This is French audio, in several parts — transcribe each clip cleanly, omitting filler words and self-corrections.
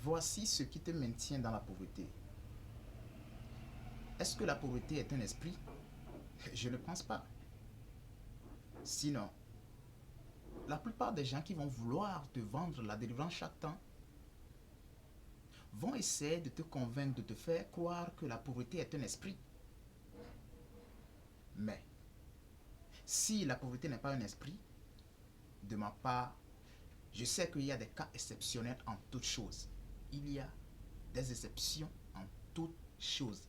Voici ce qui te maintient dans la pauvreté. Est-ce que la pauvreté est un esprit? Je ne pense pas. Sinon, la plupart des gens qui vont vouloir te vendre la délivrance chaque temps vont essayer de te convaincre, de te faire croire que la pauvreté est un esprit. Mais si la pauvreté n'est pas un esprit, de ma part, je sais qu'il y a des cas exceptionnels en toutes choses. Il y a des exceptions en toutes choses.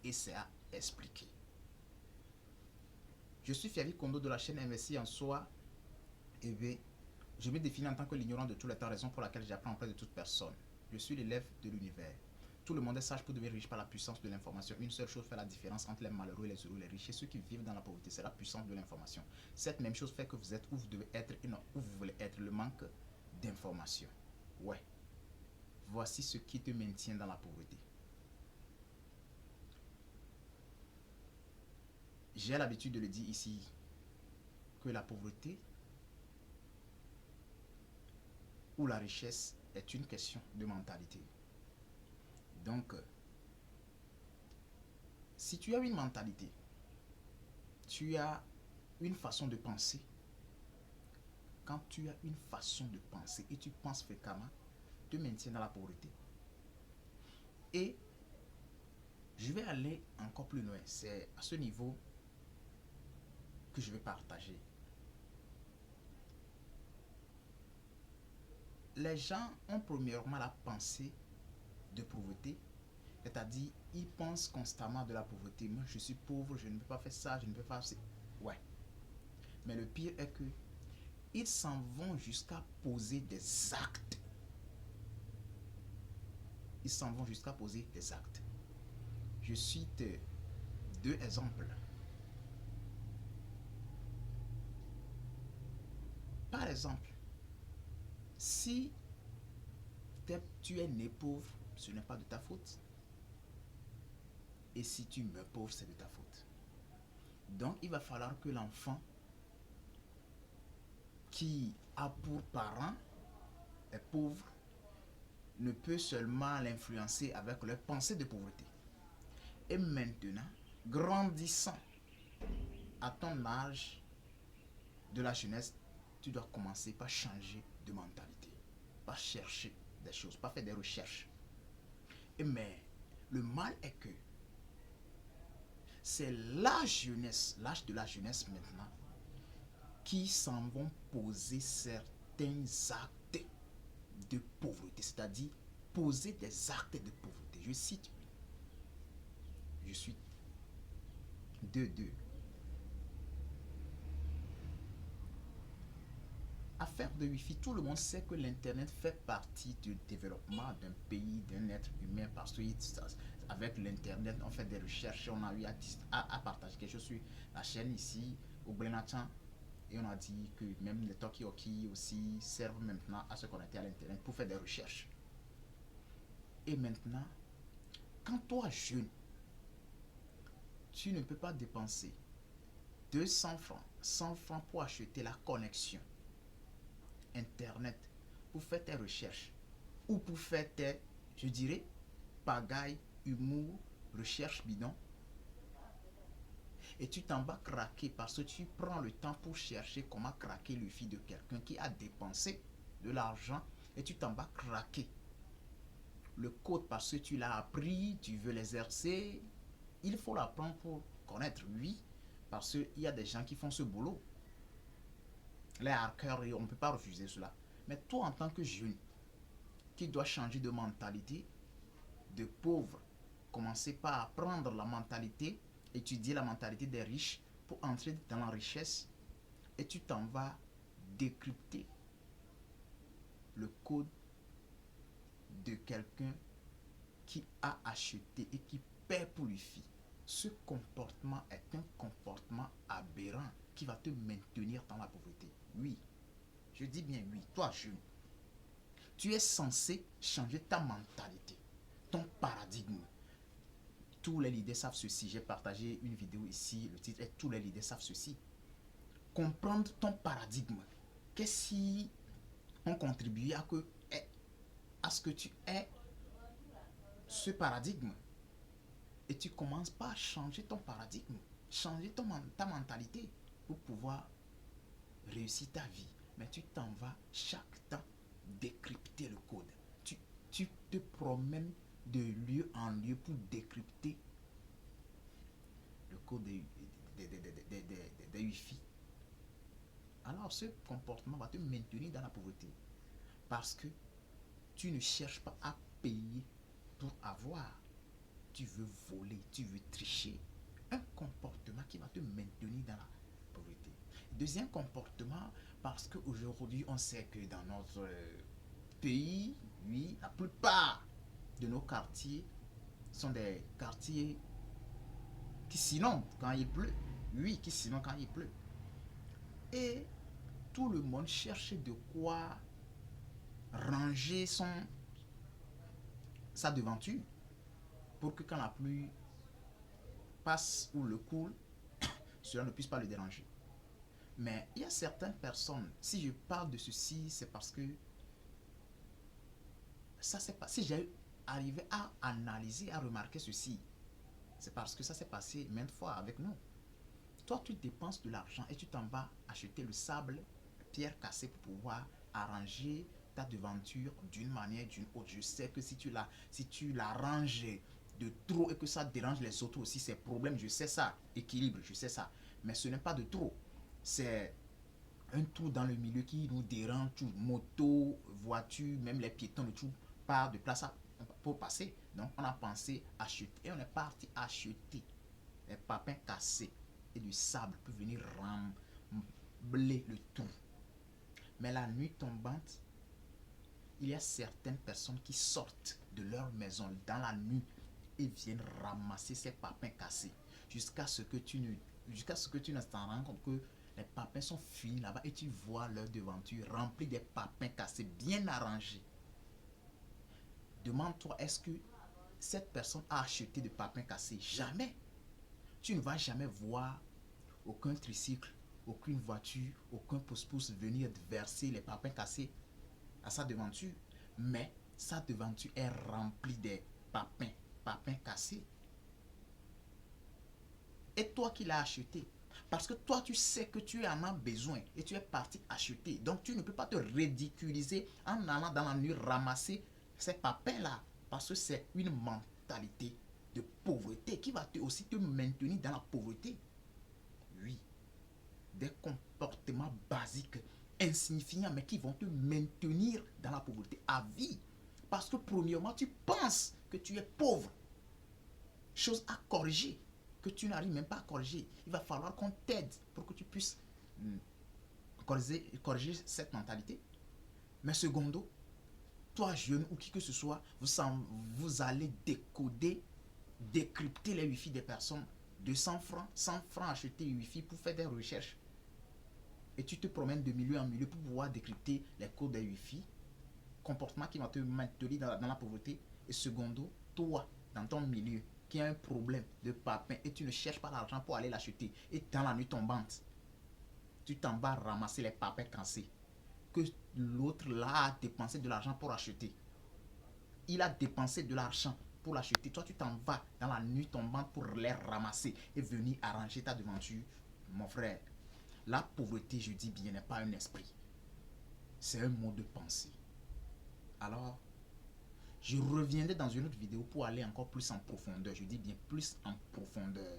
Et c'est à expliquer. Je suis Fiavi Kondo de la chaîne Investi en Soi. Et bien, je me définis en tant que l'ignorant de tous les temps, raison pour laquelle j'apprends auprès de toute personne. Je suis l'élève de l'univers. Tout le monde est sage pour devenir riche par la puissance de l'information. Une seule chose fait la différence entre les malheureux et les heureux, les riches et ceux qui vivent dans la pauvreté, c'est la puissance de l'information. Cette même chose fait que vous êtes où vous devez être et non où vous voulez être, le manque d'information. Ouais. Voici ce qui te maintient dans la pauvreté. J'ai l'habitude de le dire ici, que la pauvreté ou la richesse est une question de mentalité. Donc, si tu as une mentalité, tu as une façon de penser. Quand tu as une façon de penser et tu penses fréquemment, te maintient dans la pauvreté. Et je vais aller encore plus loin. C'est à ce niveau que je vais partager. Les gens ont premièrement la pensée de pauvreté, c'est-à-dire ils pensent constamment de la pauvreté. Moi, je suis pauvre, je ne peux pas faire ça, je ne peux pas faire ça. Ouais. Mais le pire est que ils s'en vont jusqu'à poser des actes. Ils s'en vont jusqu'à poser des actes. Je cite deux exemples. Par exemple, si tu es né pauvre, ce n'est pas de ta faute. Et si tu meurs pauvre, c'est de ta faute. Donc, il va falloir que l'enfant qui a pour parent est pauvre ne peut seulement l'influencer avec leur pensée de pauvreté. Et maintenant, grandissant à ton âge de la jeunesse, tu dois commencer par changer de mentalité, par chercher des choses, pas faire des recherches. Mais le mal est que c'est la jeunesse, l'âge de la jeunesse maintenant, qui s'en vont poser certains actes de pauvreté, c'est-à-dire poser des actes de pauvreté. Je cite, je suis 2-2. Affaire de Wi-Fi, tout le monde sait que l'Internet fait partie du développement d'un pays, d'un être humain, parce qu'avec l'Internet, on fait des recherches, on a eu à partager quelque chose sur la chaîne ici, au Blenachan, et on a dit que même les Talkie aussi servent maintenant à se connecter à l'Internet pour faire des recherches. Et maintenant, quand toi, jeune, tu ne peux pas dépenser 200 francs, 100 francs pour acheter la connexion Internet, pour faire tes recherches ou pour faire tes, je dirais, pagaille, humour, recherche bidon, et tu t'en vas craquer parce que tu prends le temps pour chercher comment craquer le fil de quelqu'un qui a dépensé de l'argent, et tu t'en vas craquer le code parce que tu l'as appris, tu veux l'exercer. Il faut l'apprendre pour connaître, oui, parce qu'il y a des gens qui font ce boulot. Les hackers, on ne peut pas refuser cela. Mais toi, en tant que jeune, qui doit changer de mentalité, de pauvre, commencer par apprendre la mentalité, étudier la mentalité des riches pour entrer dans la richesse, et tu t'en vas décrypter le code de quelqu'un qui a acheté et qui paie pour lui faire. Ce comportement est un comportement aberrant qui va te maintenir dans la pauvreté. Oui, je dis bien oui, toi jeune, tu es censé changer ta mentalité, ton paradigme. Tous les leaders savent ceci. J'ai partagé une vidéo ici, le titre est Tous les leaders savent ceci. Comprendre ton paradigme. Qu'est-ce qui ont contribué à que à ce que tu aies ce paradigme. Et tu commences par changer ton paradigme, changer ta mentalité pour pouvoir réussir ta vie. Mais tu t'en vas chaque temps décrypter le code. Tu te promènes de lieu en lieu pour décrypter le code des Wi-Fi. Alors ce comportement va te maintenir dans la pauvreté parce que tu ne cherches pas à payer pour avoir. Tu veux voler, tu veux tricher. Un comportement qui va te maintenir dans la pauvreté. Deuxième comportement, parce qu'aujourd'hui, on sait que dans notre pays, oui, la plupart de nos quartiers sont des quartiers qui s'inondent quand il pleut. Oui, qui s'inondent quand il pleut. Et tout le monde cherche de quoi ranger sa devanture pour que quand la pluie passe ou le coule, cela ne puisse pas le déranger. Mais il y a certaines personnes, si je parle de ceci, c'est parce que ça s'est passé. Si j'ai arrivé à analyser, à remarquer ceci, c'est parce que ça s'est passé maintes fois avec nous. Toi, tu dépenses de l'argent et tu t'en vas acheter le sable, pierre cassée pour pouvoir arranger ta devanture d'une manière ou d'une autre. Je sais que si tu l'arranges de trop et que ça dérange les autres aussi, c'est problème, je sais ça. Équilibre, je sais ça. Mais ce n'est pas de trop. C'est un trou dans le milieu qui nous dérange, tout, moto, voiture, même les piétons, le tout part de place pour passer. Donc on a pensé acheter et on est parti acheter les papins cassés et du sable pour venir rembler le tout. Mais la nuit tombante, il y a certaines personnes qui sortent de leur maison dans la nuit et viennent ramasser ces papins cassés jusqu'à ce que tu ne t'en rends compte que les papins sont finis là-bas et tu vois leur devanture remplie des papins cassés bien arrangés. Demande-toi, est-ce que cette personne a acheté des papins cassés? Jamais. Tu ne vas jamais voir aucun tricycle, aucune voiture, aucun pouce-pouce venir verser les papins cassés à sa devanture. Mais sa devanture est remplie des papins cassés. Et toi qui l'as acheté, parce que toi tu sais que tu en as besoin et tu es parti acheter. Donc tu ne peux pas te ridiculiser en allant dans la nuit ramasser ces papins-là. Parce que c'est une mentalité de pauvreté qui va aussi te maintenir dans la pauvreté. Oui, des comportements basiques, insignifiants, mais qui vont te maintenir dans la pauvreté à vie. Parce que premièrement, tu penses que tu es pauvre. Chose à corriger, que tu n'arrives même pas à corriger. Il va falloir qu'on t'aide pour que tu puisses corriger cette mentalité. Mais secondo, toi jeune ou qui que ce soit, vous allez décoder, décrypter les wifi des personnes de 100 francs, 100 francs acheter wifi pour faire des recherches. Et tu te promènes de milieu en milieu pour pouvoir décrypter les codes des wifi, comportement qui va te maintenir dans la pauvreté. Et secondo, toi, dans ton milieu, qui a un problème de papin et tu ne cherches pas l'argent pour aller l'acheter, et dans la nuit tombante, tu t'en vas ramasser les papins cassés que l'autre là a dépensé de l'argent pour acheter. Il a dépensé de l'argent pour l'acheter. Toi, tu t'en vas dans la nuit tombante pour les ramasser et venir arranger ta devanture. Mon frère, la pauvreté, je dis bien, n'est pas un esprit. C'est un mode de pensée. Alors, je reviendrai dans une autre vidéo pour aller encore plus en profondeur. Je dis bien plus en profondeur.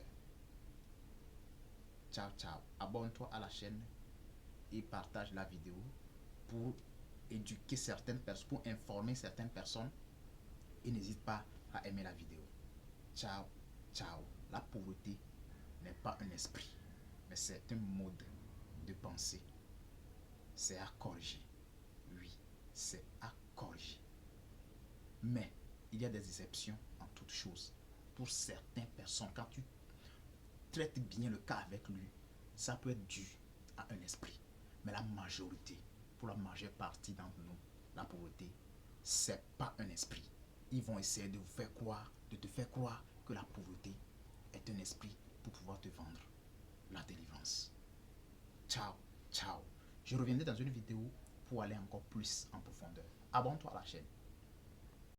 Ciao, ciao. Abonne-toi à la chaîne et partage la vidéo pour éduquer certaines personnes, pour informer certaines personnes. Et n'hésite pas à aimer la vidéo. Ciao, ciao. La pauvreté n'est pas un esprit, mais c'est un mode de pensée. C'est à corriger. Oui, c'est à corriger. Mais il y a des exceptions en toutes choses. Pour certaines personnes, quand tu traites bien le cas avec lui, ça peut être dû à un esprit. Mais la majorité, pour la majeure partie d'entre nous, la pauvreté, c'est pas un esprit. Ils vont essayer de te faire croire que la pauvreté est un esprit pour pouvoir te vendre la délivrance. Ciao, ciao. Je reviendrai dans une vidéo pour aller encore plus en profondeur. Abonne-toi à la chaîne.